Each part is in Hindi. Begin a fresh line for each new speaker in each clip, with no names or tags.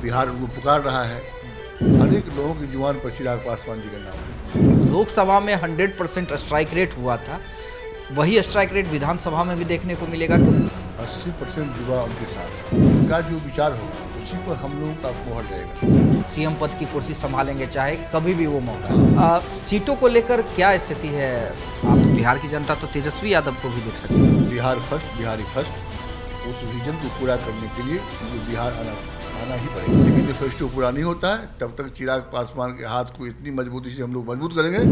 बिहार उनको पुकार रहा है। हर एक लोगों की जुबान पर चिराग पासवान जी का नाम है।
लोकसभा में 100% स्ट्राइक रेट हुआ था, वही स्ट्राइक रेट विधानसभा में भी देखने को मिलेगा।
80% युवा उनके साथ हैं। उनका जो विचार होगा उसी पर हम लोगों का मोहर रहेगा।
सीएम पद की कुर्सी संभालेंगे चाहे कभी भी वो मौका। सीटों को लेकर क्या स्थिति है? आप बिहार की जनता तो तेजस्वी यादव को भी देख सकते हैं।
बिहार फर्स्ट, बिहारी फर्स्ट, उस विजन को पूरा करने के लिए उनको बिहार आना ही पड़ेगा। लेकिन मैनिफेस्टो पूरा नहीं होता है तब तक चिराग पासवान के हाथ को इतनी मजबूती से हम लोग मजबूत करेंगे।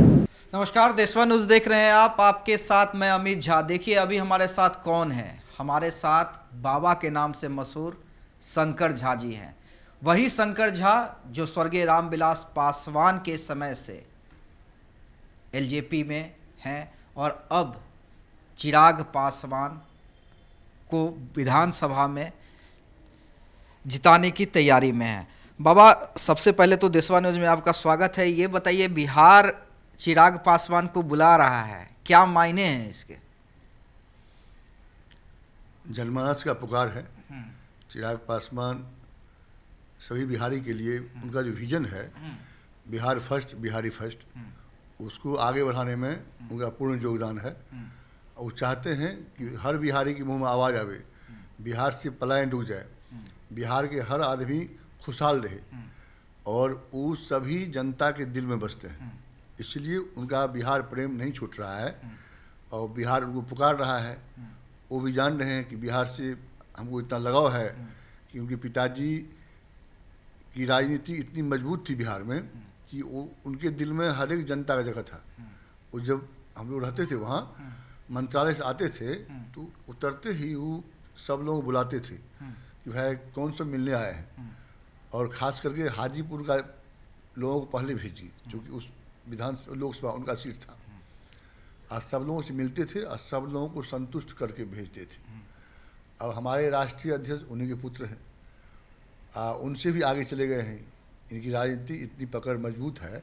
नमस्कार, देशवा न्यूज़ देख रहे हैं आप, आपके साथ मैं अमित झा। देखिए अभी हमारे साथ कौन है? हमारे साथ बाबा के नाम से मशहूर शंकर झा जी हैं। वही शंकर झा जो स्वर्गीय रामविलास पासवान के समय से एलजेपी में हैं और अब चिराग पासवान को विधानसभा में जिताने की तैयारी में है। बाबा, सबसे पहले तो देशवा न्यूज़ में आपका स्वागत है। ये बताइए, बिहार चिराग पासवान को बुला रहा है, क्या मायने हैं इसके?
जनमानस का पुकार है। चिराग पासवान सभी बिहारी के लिए उनका जो विजन है बिहार फर्स्ट, बिहारी फर्स्ट, उसको आगे बढ़ाने में उनका पूर्ण योगदान है। और वो चाहते हैं कि हर बिहारी के मुंह में आवाज़ आवे, बिहार से पलायन रुक जाए, बिहार के हर आदमी खुशहाल रहे, और वो सभी जनता के दिल में बसते हैं। इसलिए उनका बिहार प्रेम नहीं छूट रहा है और बिहार उनको पुकार रहा है। वो भी जान रहे हैं कि बिहार से हमको इतना लगाव है कि उनके पिताजी की राजनीति इतनी मजबूत थी बिहार में कि वो उनके दिल में हर एक जनता का जगह था। वो जब हम लोग रहते थे वहाँ, मंत्रालय से आते थे तो उतरते ही वो सब लोग बुलाते थे कि भाई कौन सा मिलने आए हैं, और ख़ास करके हाजीपुर का लोगों को पहले भेजी क्योंकि उस लोकसभा उनका सीट था। आज सब लोगों से मिलते थे और सब लोगों को संतुष्ट करके भेजते थे। अब हमारे राष्ट्रीय अध्यक्ष उन्हीं के पुत्र हैं, उनसे भी आगे चले गए हैं। इनकी राजनीति इतनी पकड़ मजबूत है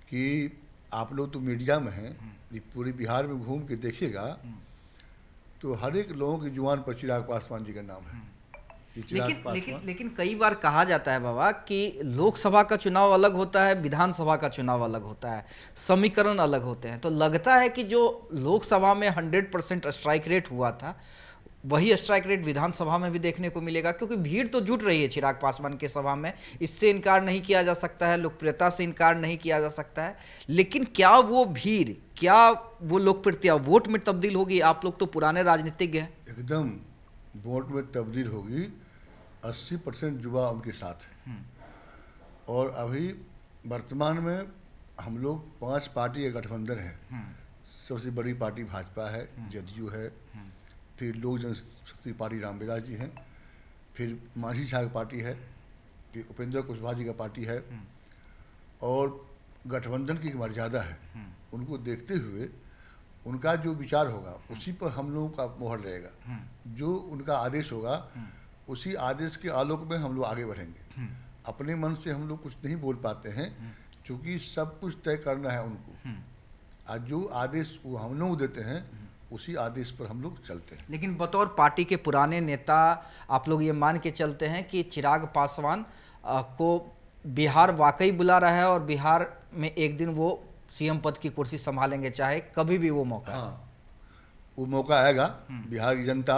कि आप लोग तो मीडिया में हैं, पूरे बिहार में घूम के देखिएगा तो हर एक लोगों की जुबान पर चिराग पासवान जी का नाम है।
लेकिन कई बार कहा जाता है बाबा कि लोकसभा का चुनाव अलग होता है, विधानसभा का चुनाव अलग होता है, समीकरण अलग होते हैं। तो लगता है कि जो लोकसभा में 100% स्ट्राइक रेट हुआ था, वही स्ट्राइक रेट विधानसभा में भी देखने को मिलेगा, क्योंकि भीड़ तो जुट रही है चिराग पासवान के सभा में। इससे इनकार नहीं किया जा सकता है, लोकप्रियता से इनकार नहीं किया जा सकता है। लेकिन क्या वो भीड़, क्या वो लोकप्रियता वोट में तब्दील होगी? आप लोग तो पुराने राजनीतिज्ञ हैं।
एकदम वोट में तब्दील होगी। 80% युवा उनके साथ है। और अभी वर्तमान में हम लोग 5 पार्टी का गठबंधन है। सबसे बड़ी पार्टी भाजपा है, जदयू है, फिर लोक जनशक्ति पार्टी रामविलास जी हैं, फिर मांझी झा की पार्टी है, फिर उपेंद्र कुशवाहा जी का पार्टी है। और गठबंधन की मर्यादा है, उनको देखते हुए उनका जो विचार होगा उसी पर हम लोगों का मोहर रहेगा। जो उनका आदेश होगा उसी आदेश के आलोक में हम लोग आगे बढ़ेंगे। अपने मन से हम लोग कुछ नहीं बोल पाते हैं क्योंकि सब कुछ तय करना है उनको। आज जो आदेश वो हम लोग देते हैं उसी आदेश पर हम लोग चलते हैं।
लेकिन बतौर पार्टी के पुराने नेता आप लोग ये मान के चलते हैं कि चिराग पासवान को बिहार वाकई बुला रहा है और बिहार में एक दिन वो सीएम पद की कुर्सी संभालेंगे चाहे कभी भी वो मौका।
हाँ, वो मौका आएगा। बिहार की जनता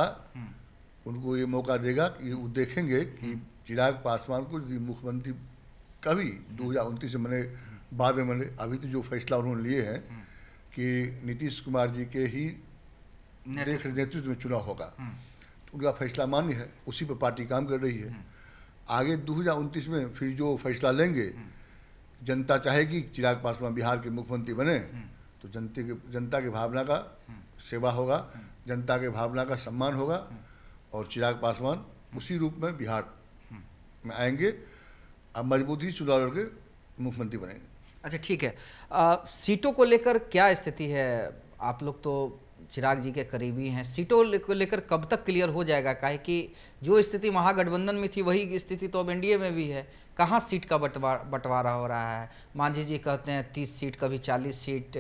उनको ये मौका देगा कि वो देखेंगे कि चिराग पासवान को मुख्यमंत्री कभी 2029 में बाद में अभी तो जो फैसला उन्होंने लिए हैं कि नीतीश कुमार जी के ही नेतृत्व में चुनाव होगा, तो उनका फैसला मान्य है, उसी पर पार्टी काम कर रही है। आगे 2029 में फिर जो फैसला लेंगे, जनता चाहेगी चिराग पासवान बिहार के मुख्यमंत्री बने तो जनता के भावना का सेवा होगा, जनता के भावना का सम्मान होगा और चिराग पासवान उसी रूप में बिहार में आएंगे, अब मजबूती चुनाव लड़के मुख्यमंत्री बनेंगे।
अच्छा ठीक है, सीटों को लेकर क्या स्थिति है? आप लोग तो चिराग जी के करीबी हैं, सीटों को लेकर कब तक क्लियर हो जाएगा? काहे कि जो स्थिति महागठबंधन में थी वही स्थिति तो अब एनडीए में भी है। कहाँ सीट का बंटवारा हो रहा है? मांझी जी कहते हैं 30 सीट, कभी 40 सीट।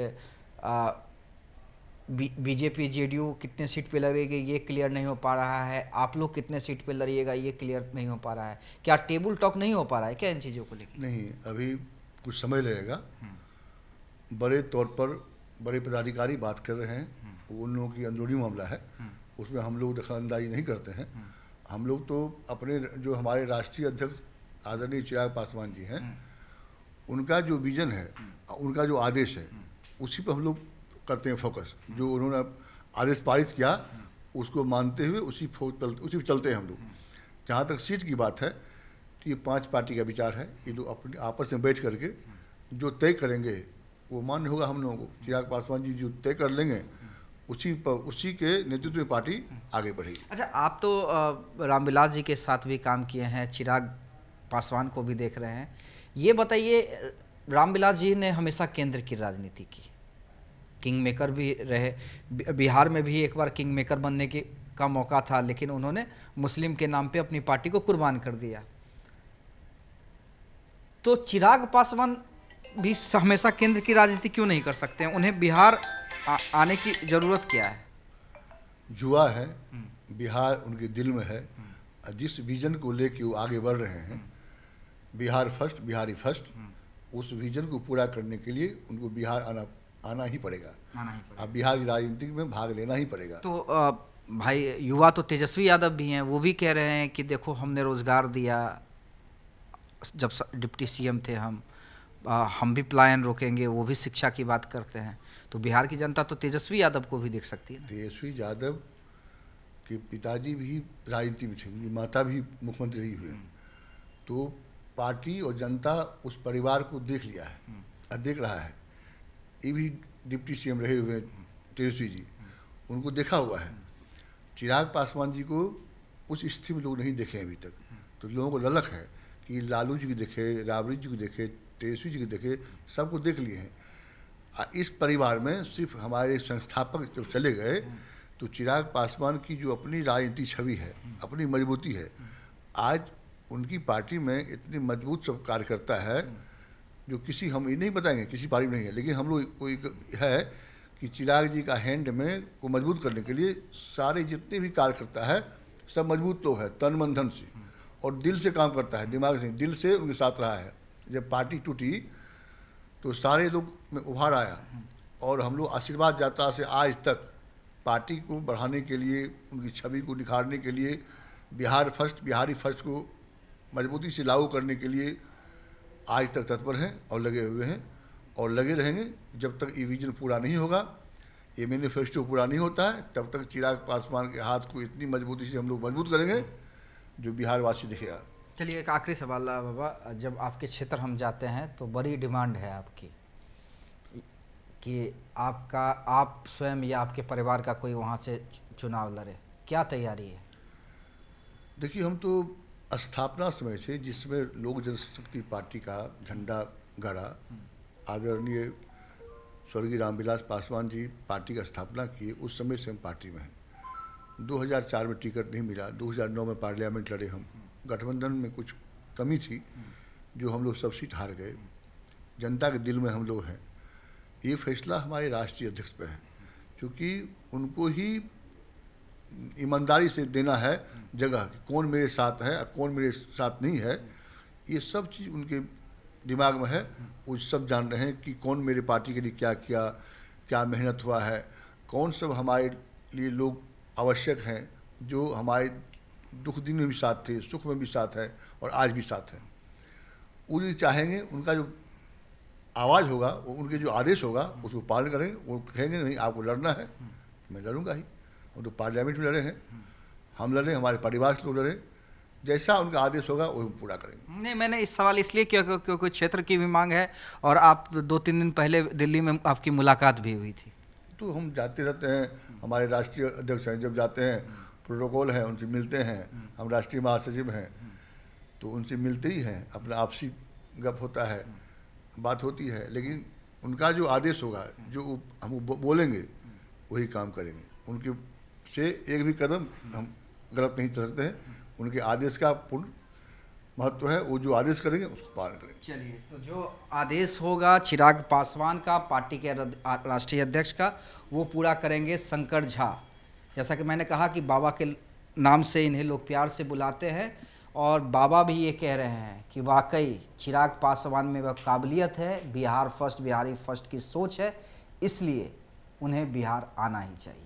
बीजेपी जेडीयू कितने सीट पे लड़ेगी ये क्लियर नहीं हो पा रहा है, आप लोग कितने सीट पे लड़िएगा ये क्लियर नहीं हो पा रहा है। क्या टेबल टॉक नहीं हो पा रहा है क्या इन चीज़ों को लेकर?
नहीं, अभी कुछ समय लगेगा। बड़े तौर पर बड़े पदाधिकारी बात कर रहे हैं, वो उन लोगों की अंदरूनी मामला है, उसमें हम लोग दखलंदाजी नहीं करते हैं। हम लोग तो अपने जो हमारे राष्ट्रीय अध्यक्ष आदरणीय चिराग पासवान जी हैं, उनका जो विजन है, उनका जो आदेश है, उसी पर हम लोग करते हैं फोकस। जो उन्होंने आदेश पारित किया उसको मानते हुए उसी पे चलते हैं हम लोग। जहाँ तक सीट की बात है तो ये 5 पार्टी का विचार है, ये लोग अपने आपस में बैठ करके जो तय करेंगे वो मान्य होगा हम लोगों को। चिराग पासवान जी जो तय कर लेंगे उसी के नेतृत्व में पार्टी आगे बढ़ेगी।
अच्छा, आप तो रामविलास जी के साथ भी काम किए हैं, चिराग पासवान को भी देख रहे हैं। ये बताइए, रामविलास जी ने हमेशा केंद्र की राजनीति की, किंग मेकर भी रहे, बिहार में भी एक बार किंग मेकर बनने का मौका था, लेकिन उन्होंने मुस्लिम के नाम पे अपनी पार्टी को कुर्बान कर दिया। तो चिराग पासवान भी हमेशा केंद्र की राजनीति क्यों नहीं कर सकते हैं? उन्हें बिहार आने की ज़रूरत क्या है?
जुआ है, बिहार उनके दिल में है। जिस विजन को लेके वो आगे बढ़ रहे हैं, बिहार फर्स्ट बिहारी फर्स्ट, उस विजन को पूरा करने के लिए उनको बिहार आना ही पड़ेगा। अब बिहार की राजनीति में भाग लेना ही पड़ेगा।
तो भाई, युवा तो तेजस्वी यादव भी हैं, वो भी कह रहे हैं कि देखो हमने रोज़गार दिया, जब डिप्टी सीएम थे हम भी पलायन रोकेंगे, वो भी शिक्षा की बात करते हैं। तो बिहार की जनता तो तेजस्वी यादव को भी देख सकती है।
तेजस्वी यादव के पिताजी भी राजनीति में थे, उनकी माता भी मुख्यमंत्री रही हुई। तो पार्टी और जनता उस परिवार को देख लिया है और देख रहा है। ये भी डिप्टी सीएम रहे हुए तेजस्वी जी, उनको देखा हुआ है। चिराग पासवान जी को उस स्थिति में लोग नहीं देखे अभी तक। तो लोगों को ललक है कि लालू जी को देखे, राबड़ी जी को देखे, तेजस्वी जी को देखे, सबको देख लिए हैं। इस परिवार में सिर्फ हमारे संस्थापक जब चले गए तो चिराग पासवान की जो अपनी राजनीतिक छवि है, अपनी मजबूती है, आज उनकी पार्टी में इतनी मजबूत सब कार्यकर्ता है जो किसी, हम ये नहीं बताएंगे किसी पार्टी में नहीं है, लेकिन हम लोग कोई है कि चिराग जी का हैंड में को मजबूत करने के लिए सारे जितने भी कार्यकर्ता है सब मजबूत लोग है, तन मन धन से, और दिल से काम करता है, दिमाग से, दिल से उनके साथ रहा है। जब पार्टी टूटी तो सारे लोग में उभार आया, और हम लोग आशीर्वाद यात्रा से आज तक पार्टी को बढ़ाने के लिए, उनकी छवि को निखारने के लिए, बिहार फर्स्ट बिहारी फर्स्ट को मजबूती से लागू करने के लिए आज तक तत्पर हैं और लगे हुए हैं और लगे रहेंगे। जब तक ये विजन पूरा नहीं होगा, ये मैनिफेस्टो पूरा नहीं होता है, तब तक चिराग पासवान के हाथ को इतनी मजबूती से हम लोग मजबूत करेंगे जो बिहार वासी दिखेगा।
चलिए, एक आखिरी सवाल बाबा, जब आपके क्षेत्र हम जाते हैं तो बड़ी डिमांड है आपकी कि आप स्वयं या आपके परिवार का कोई वहाँ से चुनाव लड़े, क्या तैयारी है?
देखिए, हम तो स्थापना समय से, जिसमें लोक जनशक्ति पार्टी का झंडा गड़ा, आदरणीय स्वर्गीय रामविलास पासवान जी पार्टी का स्थापना किए, उस समय से हम पार्टी में हैं। 2004 में टिकट नहीं मिला, 2009 में पार्लियामेंट लड़े हम, गठबंधन में कुछ कमी थी जो हम लोग सब सीट हार गए। जनता के दिल में हम लोग हैं। ये फैसला हमारे राष्ट्रीय अध्यक्ष पे है, क्योंकि उनको ही ईमानदारी से देना है जगह कि कौन मेरे साथ है और कौन मेरे साथ नहीं है। ये सब चीज़ उनके दिमाग में है, वो सब जान रहे हैं कि कौन मेरे पार्टी के लिए क्या किया, क्या मेहनत हुआ है, कौन सब हमारे लिए लोग आवश्यक हैं, जो हमारे दुख दिन में भी साथ थे, सुख में भी साथ है और आज भी साथ हैं। वो जो चाहेंगे, उनका जो आवाज़ होगा, उनके जो आदेश होगा, उसको पालन करें। वो कहेंगे नहीं आपको लड़ना है, मैं लड़ूंगा ही। हम तो पार्लियामेंट में लड़े हैं, हम लड़े, हमारे परिवार से लोग लड़े, जैसा उनका आदेश होगा वो पूरा करेंगे।
नहीं, मैंने इस सवाल इसलिए किया क्योंकि क्षेत्र की भी मांग है, और आप 2-3 दिन पहले दिल्ली में आपकी मुलाकात भी हुई थी।
तो हम जाते रहते हैं, हमारे राष्ट्रीय अध्यक्ष हैं, जब जाते हैं प्रोटोकॉल है, उनसे मिलते हैं। हम राष्ट्रीय महासचिव हैं तो उनसे मिलते ही हैं, अपना आपसी गप होता है, बात होती है। लेकिन उनका जो आदेश होगा, जो हम बोलेंगे वही काम करेंगे। उनके से एक भी कदम हम गलत नहीं चल सकते हैं। उनके आदेश का पूर्ण महत्व है, वो जो आदेश करेंगे उसको पालन करेंगे।
चलिए, तो जो आदेश होगा चिराग पासवान का, पार्टी के राष्ट्रीय अध्यक्ष का, वो पूरा करेंगे शंकर झा। जैसा कि मैंने कहा कि बाबा के नाम से इन्हें लोग प्यार से बुलाते हैं, और बाबा भी ये कह रहे हैं कि वाकई चिराग पासवान में वह काबिलियत है, बिहार फर्स्ट, बिहारी फर्स्ट की सोच है, इसलिए उन्हें बिहार आना ही चाहिए।